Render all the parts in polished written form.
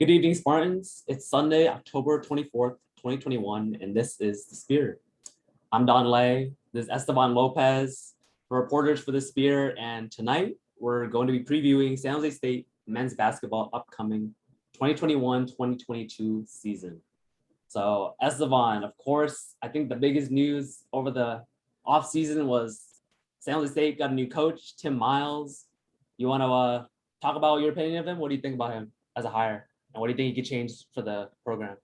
Good evening, Spartans. It's Sunday, October 24th, 2021, and this is The Spear. I'm Don Lay. This is Estevan Lopez, the reporters for The Spear, and tonight we're going to be previewing San Jose State men's basketball upcoming 2021-2022 season. So Estevan, of course, I think the biggest news over the offseason was San Jose State got a new coach, Tim Miles. You want to talk about your opinion of him? What do you think about him as a hire? And what do you think he could change for the program?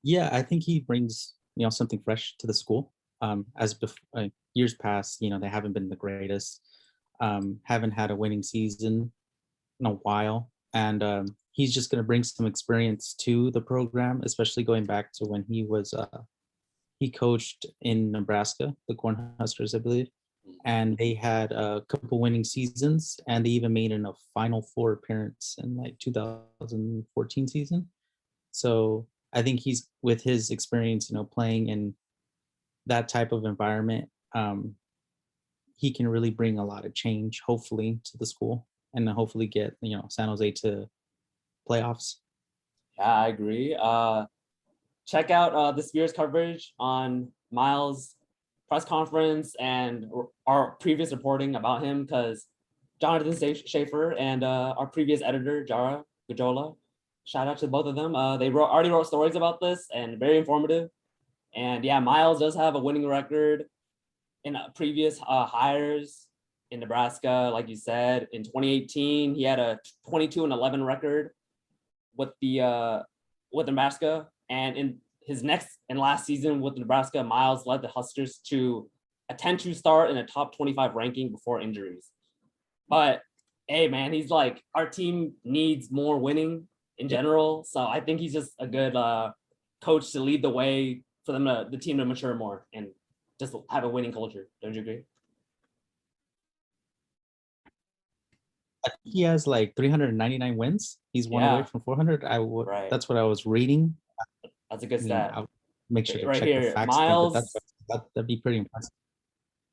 Yeah, I think he brings something fresh to the school. Years past, they haven't been the greatest. Haven't had a winning season in a while, and he's just going to bring some experience to the program, especially going back to when he coached in Nebraska, the Cornhuskers, I believe. And they had a couple winning seasons, and they even made a Final Four appearance in 2014 season. So I think he's, with his experience, playing in that type of environment, he can really bring a lot of change, hopefully, to the school, and hopefully get San Jose to playoffs. Yeah, I agree. Check out the Spears coverage on Miles' press conference and our previous reporting about him, because Jonathan Schaefer and our previous editor, Jara Gajola, shout out to both of them. They already wrote stories about this and very informative. And yeah, Miles does have a winning record in previous hires in Nebraska. Like you said, in 2018, he had a 22-11 record with Nebraska. And in his next and last season with Nebraska, Miles led the Huskers to a 10-2 start and a top 25 ranking before injuries. But hey, man, he's like, our team needs more winning in general. So I think he's just a good coach to lead the way for the team to mature more and just have a winning culture. Don't you agree? I think he has 399 wins. He's one away from 400. Right. That's what I was reading. That's a good stat. I'll make sure to right check here, the facts. Miles, that'd be pretty impressive.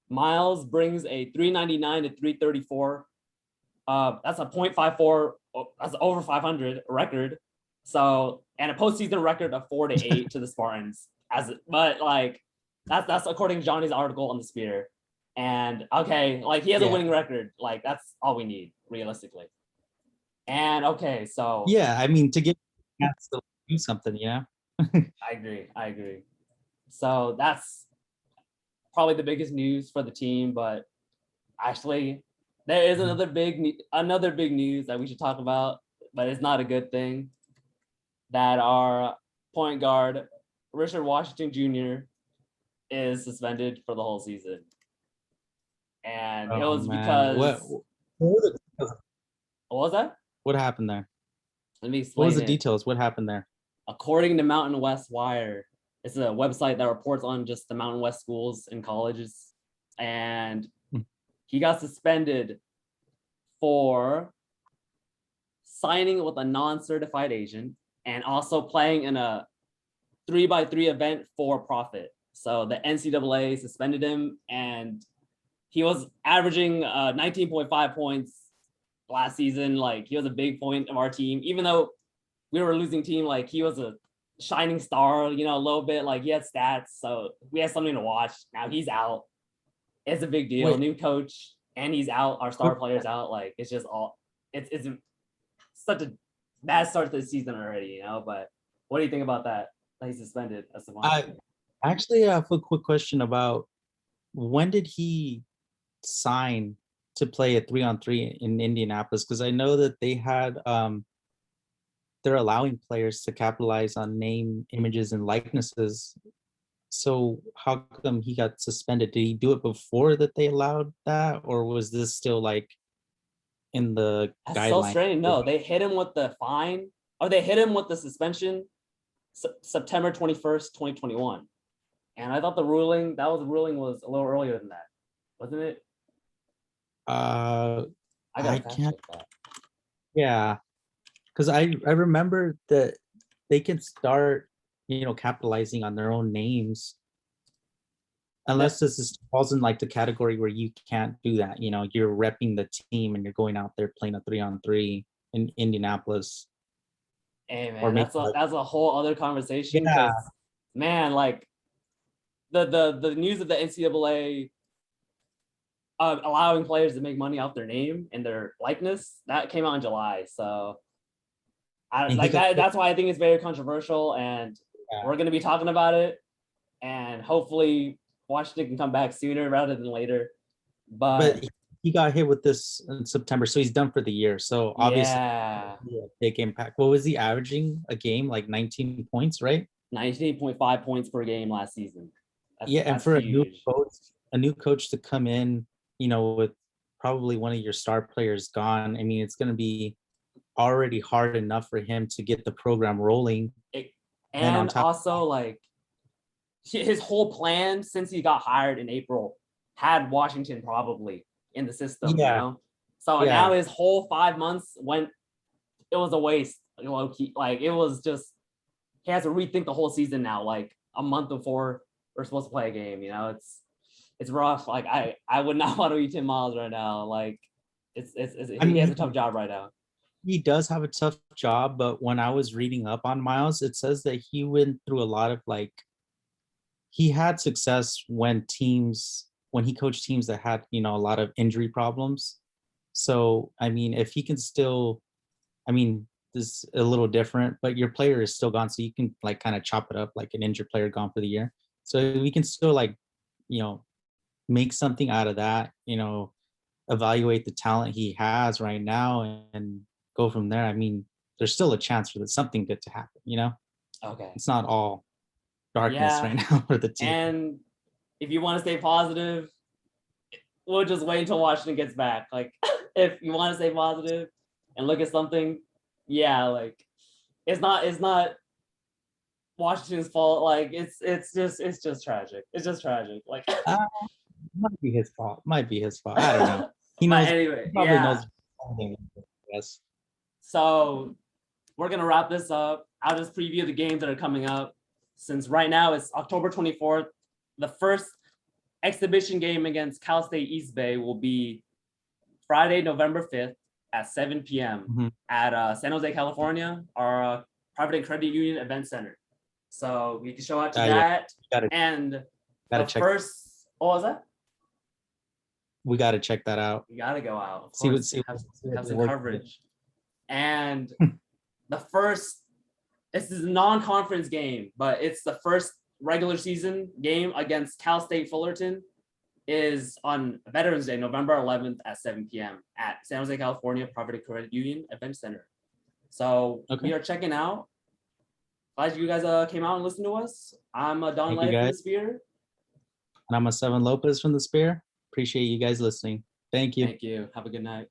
Miles brings a 399 to 334. That's a 0.54. That's over 500 record. So, and a postseason record of 4-8 to the Spartans. That's according to Johnny's article on the Spear. And okay, he has a winning record. That's all we need realistically. And okay, so yeah, I mean, to get a chance to do something, I agree. So that's probably the biggest news for the team, but actually there is another big news that we should talk about, but it's not a good thing. That our point guard, Richard Washington Jr., is suspended for the whole season. And it was because what was that? What happened there? Let me explain. What was the details? What happened there? According to Mountain West Wire, it's a website that reports on just the Mountain West schools and colleges, and he got suspended for signing with a non-certified agent and also playing in a 3x3 event for profit. So the NCAA suspended him, and he was averaging 19.5 points last season. He was a big point of our team, even though we were a losing team. He was a shining star, a little bit. He had stats, so we had something to watch. Now he's out. It's a big deal. New coach, and he's out. Our star player's out. It's just it's such a bad start to the season already, But what do you think about that? That he's suspended as the one. I actually have a quick question about when did he sign to play a 3-on-3 in Indianapolis? Because I know that they had they're allowing players to capitalize on name, images, and likenesses. So how come he got suspended? Did he do it before that they allowed that, or was this still in the That's guideline? So strange. No, they hit him with the fine, or they hit him with the suspension September 21st, 2021. And I thought the ruling was a little earlier than that, wasn't it? I can't. Yeah, because I remember that they can start capitalizing on their own names, unless this falls in the category where you can't do that. You're repping the team and you're going out there playing a 3-on-3. in Indianapolis. Hey Or man, maybe that's a whole other conversation yeah, because man, like the news of the NCAA allowing players to make money off their name and their likeness that came out in July. So I and he like got that. That's why I think it's very controversial, and yeah. we're gonna be talking about it. And hopefully Washington can come back sooner rather than later. But But he got hit with this in September, so he's done for the year. So obviously, yeah, yeah, big impact. What was he averaging a game? Like 19 points, right? 19.5 points per game last season. Yeah, and That's for huge. a new coach to come in, with probably one of your star players gone. I mean, it's going to be already hard enough for him to get the program rolling. It, Then on and top, also like his whole plan since he got hired in April had Washington probably in the system, you yeah, know? So now yeah, his whole 5 months went, it was a waste. Low key. Like it was just, he has to rethink the whole season now, like a month before we're supposed to play a game, you know? It's rough. Like I would not want to be Tim Miles right now. Like I he has a mean, tough job right now. he does have a tough job, but when I was reading up on Miles, it says that he went through a lot of like he had success when he coached teams that had a lot of injury problems. So I mean, if he can still, I mean, this is a little different, but your player is still gone, so you can like kind of chop it up like an injured player gone for the year. So we can still like you know make something out of that. Evaluate the talent he has right now and go from there. I mean, there's still a chance for something good to happen. Okay. It's not all darkness Yeah. right now for the team. And if you want to stay positive, we'll just wait until Washington gets back. Like, if you want to stay positive and look at something, yeah, like it's not Washington's fault. Like it's just tragic. It's just tragic. Like, Uh, might be his fault. Might be his fault. I don't know. He but knows. anyway, He probably yeah. knows. Yes. So we're gonna wrap this up. I'll just preview the games that are coming up. Since right now it's October 24th, the first exhibition game against Cal State East Bay will be Friday, November 5th at 7 p.m. Mhm. at San Jose, California, our private and credit union event center. So we can show out to Yeah. that. Gotta And gotta the check. first, what was that? We gotta check that out. You gotta go out. Of See what. course, See have what some works. coverage. And the first, this is a non-conference game, but it's the first regular season game against Cal State Fullerton is on Veterans Day, November 11th at 7 p.m. at San Jose, California Private and Credit Union Event Center. So Okay. we are checking out. Glad you guys came out and listened to us. I'm Don Thank you, Lay from the guys. Spear. And I'm Estevan Lopez from the Spear. Appreciate you guys listening. Thank you. Thank you. Have a good night.